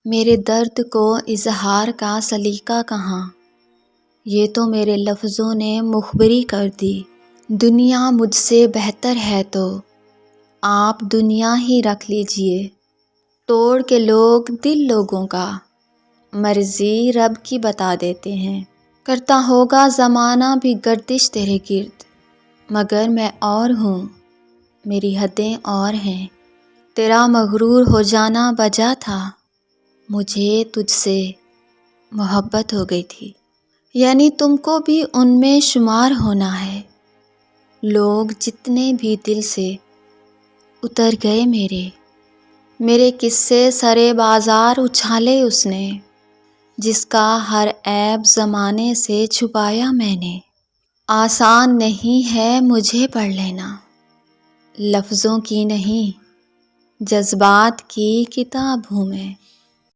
میرے درد کو اظہار کا سلیقہ کہاں، یہ تو میرے لفظوں نے مخبری کر دی۔ دنیا مجھ سے بہتر ہے تو آپ دنیا ہی رکھ لیجئے، توڑ کے لوگ دل لوگوں کا، مرضی رب کی بتا دیتے ہیں۔ کرتا ہوگا زمانہ بھی گردش تیرے گرد، مگر میں اور ہوں، میری حدیں اور ہیں۔ تیرا مغرور ہو جانا وجہ تھا، مجھے تجھ سے محبت ہو گئی تھی، یعنی تم کو بھی ان میں شمار ہونا ہے۔ لوگ جتنے بھی دل سے اتر گئے میرے قصے سرے بازار اچھالے اس نے، جس کا ہر عیب زمانے سے چھپایا میں نے۔ آسان نہیں ہے مجھے پڑھ لینا، لفظوں کی نہیں جذبات کی کتاب ہوں میں۔